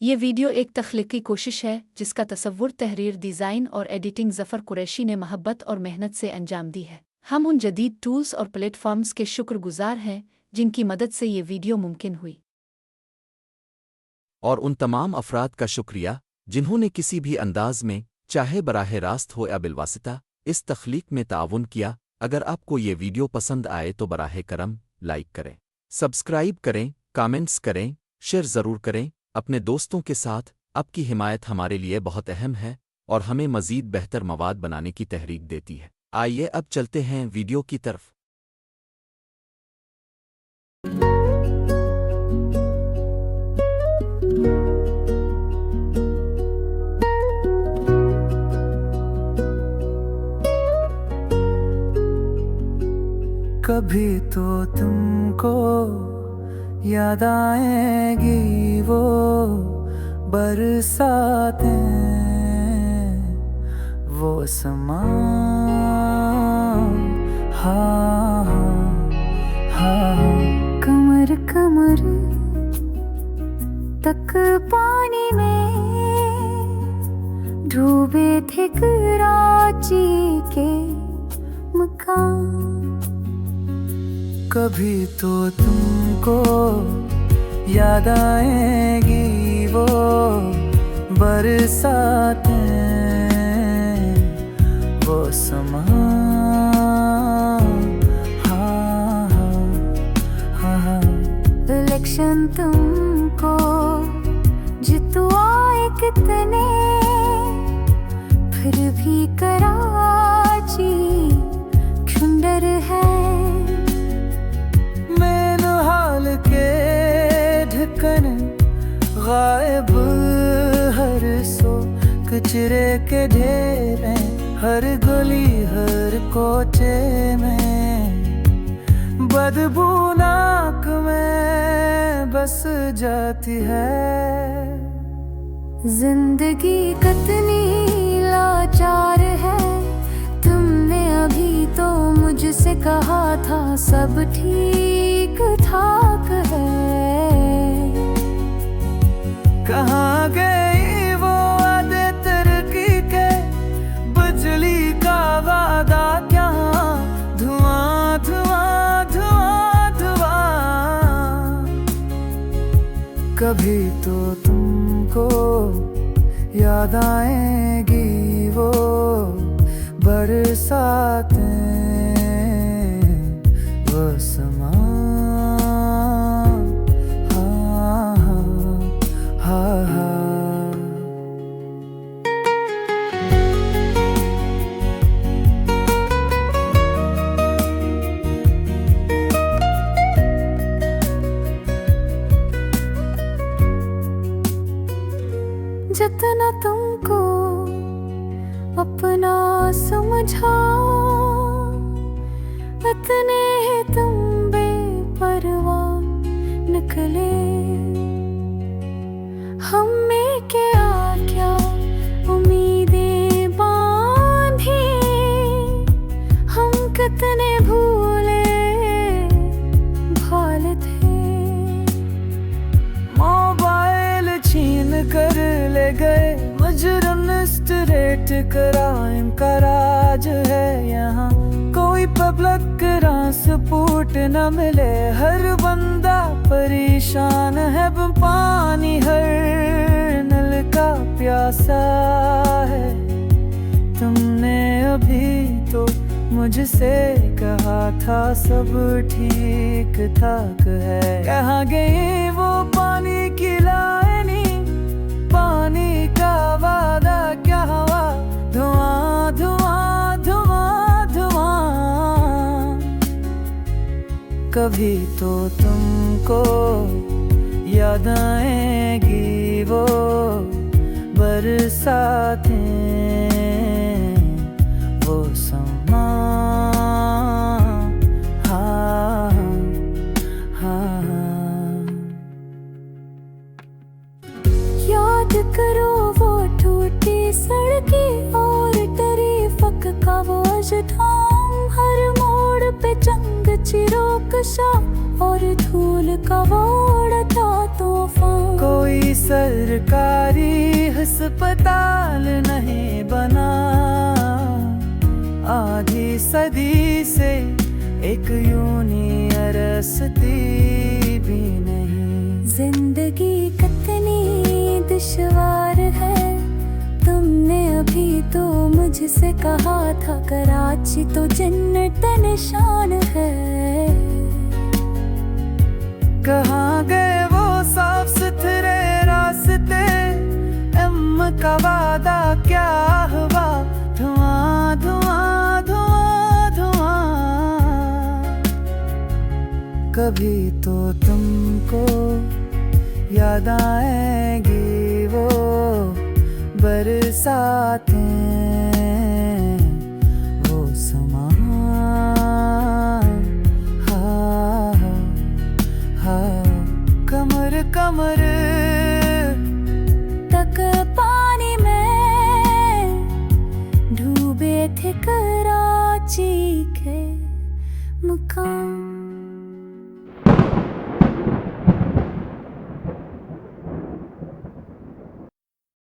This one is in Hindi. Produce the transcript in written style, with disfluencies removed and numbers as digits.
ये वीडियो एक तख्लीकी कोशिश है जिसका तसव्वुर, तहरीर, डिज़ाइन और एडिटिंग ज़फ़र कुरैशी ने महब्बत और मेहनत से अंजाम दी है। हम उन जदीद टूल्स और प्लेटफ़ॉर्म्स के शुक्रगुज़ार हैं जिनकी मदद से ये वीडियो मुमकिन हुई। और उन तमाम अफ़राद का शुक्रिया जिन्होंने किसी भी अंदाज़ में, चाहे बराह रास्त हो या बिलवासिता, इस तख्लीक में ताउन किया। अगर आपको ये वीडियो पसंद आए तो बराह करम लाइक करें, सब्सक्राइब करें, कमेंट्स करें, शेयर ज़रूर करें अपने दोस्तों के साथ। आपकी हिमायत हमारे लिए बहुत अहम है और हमें मज़ीद बेहतर मवाद बनाने की तहरीक देती है। आइए अब चलते हैं वीडियो की तरफ। कभी तो तुमको याद आएगी वो बरसातें, वो समा। हाँ हाँ हाँ, कमर कमर तक पानी में डूबे थे कराची के मकान। कभी तो तुमको याद आएगी वो बरसातें, वो समा। हाँ हाँ हाँ, इलेक्शन तुमको जितवाए कितने, फिर भी कराची खंडर है। गायब हर सो कचरे के ढेर हैं, हर गली हर कोचे में बदबू नाक में बस जाती है। जिंदगी कितनी लाचार है, तुमने अभी तो मुझसे कहा था सब ठीक ठाक है। कहाँ गई वो वादे तरक्की के, बिजली का वादा क्या, धुआं धुआं धुआं धुआं। कभी तो तुमको याद आएगी वो बरसातें, वो समा। जितना तुमको अपना समझा, इतने ही तुम बेपरवाह निकले। हमें क्या क्या उम्मीदें बांधी, हम कितने भूले भाल थे। मोबाइल छीन कर ले गए मुजरिम, स्ट्रेट क्राइम का राज है यहाँ। कोई पब्लिक ट्रांसपोर्ट न मिले, हर बंदा परेशान है। पानी हर नल का प्यासा है। तुमने अभी तो मुझसे कहा था सब ठीक ठाक है। कहाँ गई वो पानी की लाइनी, पानी का वादा क्या हुआ, धुआं धुआं धुआं धुआं। कभी तो तुमको याद आएगी वो बरसातें, वो समा। हाँ हाँ, याद करो वो टूटी सड़कें और ट्रैफिक का वो जाम, हर मोड़ पे जंग चिरोकशा और धूल का वोड़ता तूफान। कोई सरकारी अस्पताल नहीं बना, आधी सदी से एक यूनिवर्सिटी भी नहीं। जिंदगी कितनी दुश्वार है, तुमने अभी तो मुझसे कहा था कराची तो जन्नत निशान है। कहाँ गए वो साफ सुथरे रास्ते, का वादा क्या हुआ? धुआं धुआं धुआं धुआं। कभी तो तुमको याद आएगी वो बरसातें।